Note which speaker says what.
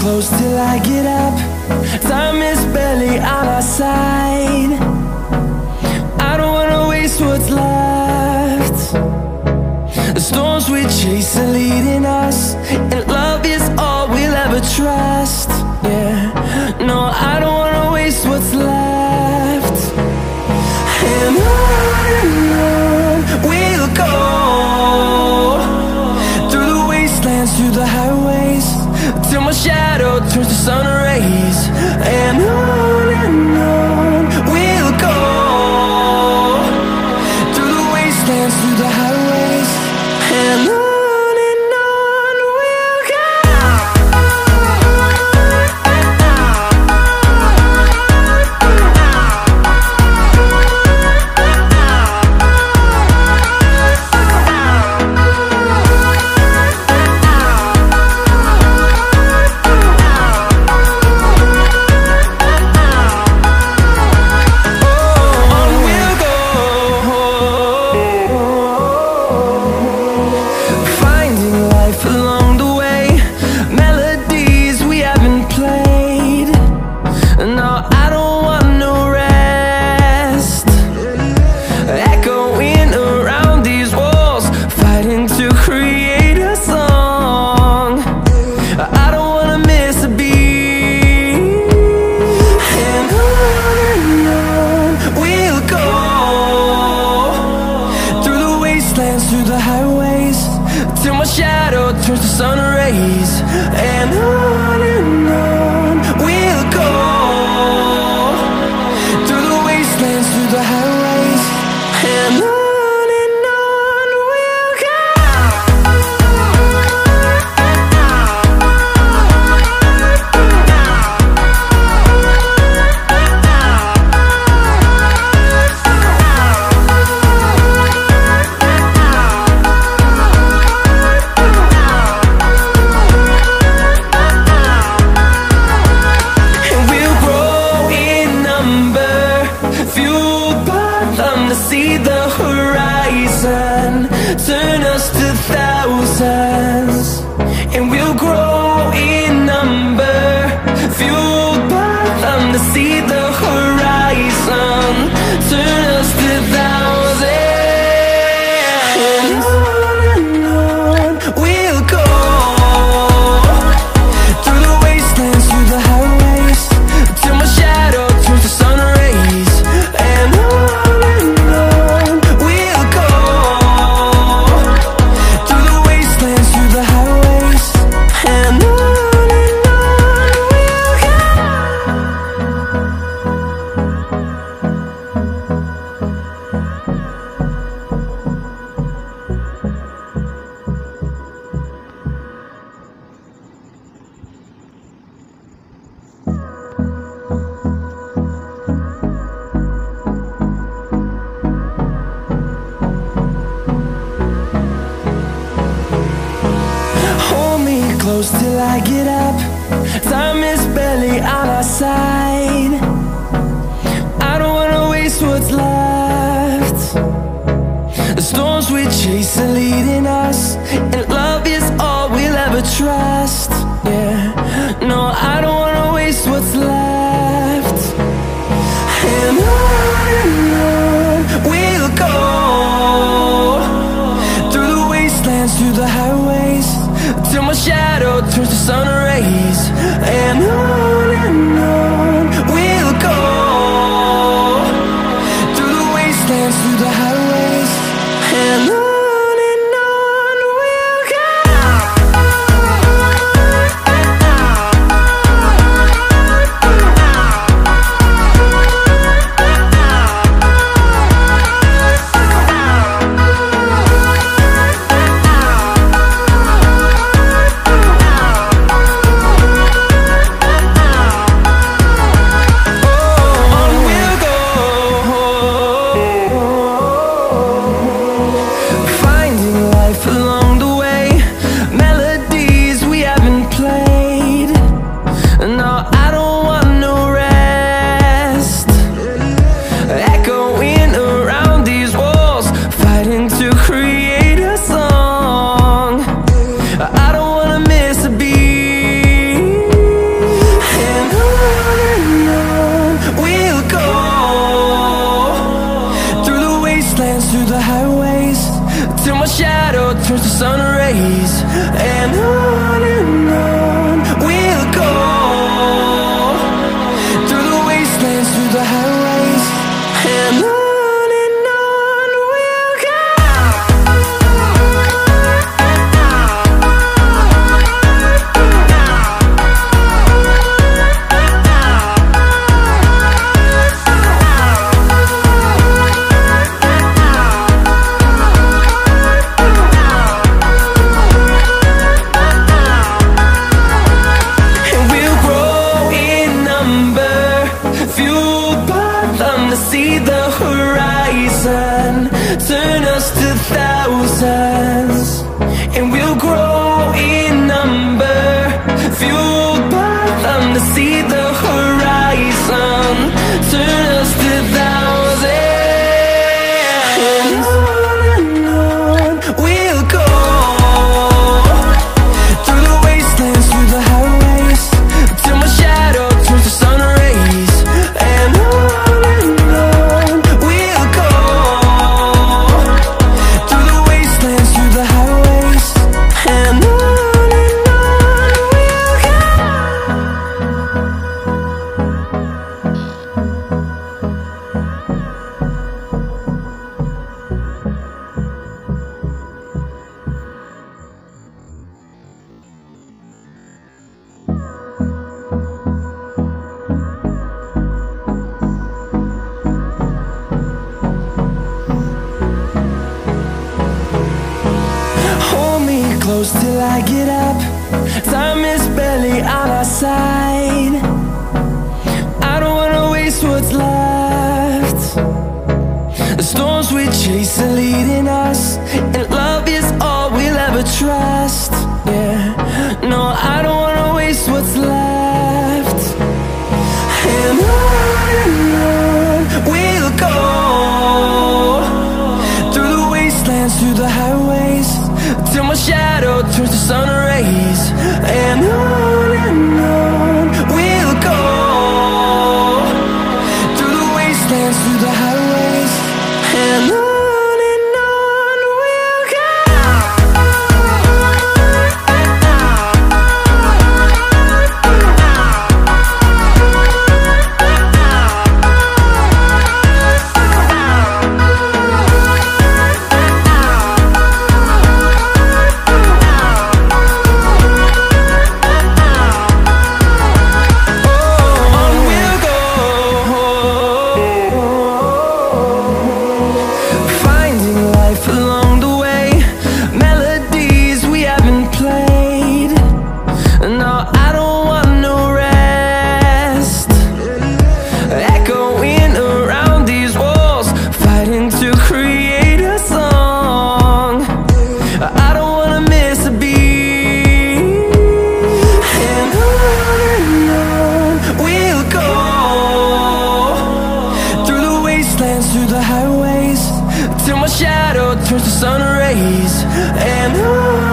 Speaker 1: close till I get up. Time is barely on our side. I don't wanna waste what's left. The storms we chase are leading us, and love is all we'll ever trust. Yeah, no, I don't wanna waste what's left. And on we'll go, through the wastelands, through the highways, till my shadow turns to sun rays. And on we'll go, through the wastelands, through the highways, and on we'll go. Through the highways, till my shadow turns to sun rays. And on we'll go, through the wastelands, through the highways, and on we'll go. See the horizon turn us to thousands, and we'll grow in number, fueled by them. To see the horizon turn us to thousands, and on we'll go, through the wastelands, through the highways, till my shadow turns to sun rays. And close till I get up. Time is barely on our side. I don't wanna waste what's left. The storms we chase are leading us, and love is all we'll ever trust. Yeah, no, I don't wanna waste what's left. And on we'll go, through the wastelands, through the highways, till my shadow turns to sun rays. And on turns to sun rays. And on we'll go, through the wastelands, through the highways. And on we'll go. See the horizon, turn us to thousands, and we'll grow in number, fueled by them to see the horizon, turn us to thousands. And on we'll go, through the wastelands, through the highways, till my shadow turns to sun rays. And close till I get up. Time is barely on our side. I don't wanna waste what's left. The storms we chase are leading us, and love is all we'll ever trust. Yeah, no, I don't wanna waste what's left. And on we'll go, through the wastelands, through the highways, till my shadow turns to sun rays. And on we'll go, through the wastelands, through the highways. And on we'll go. Through the highways, till my shadow turns to sun rays. And on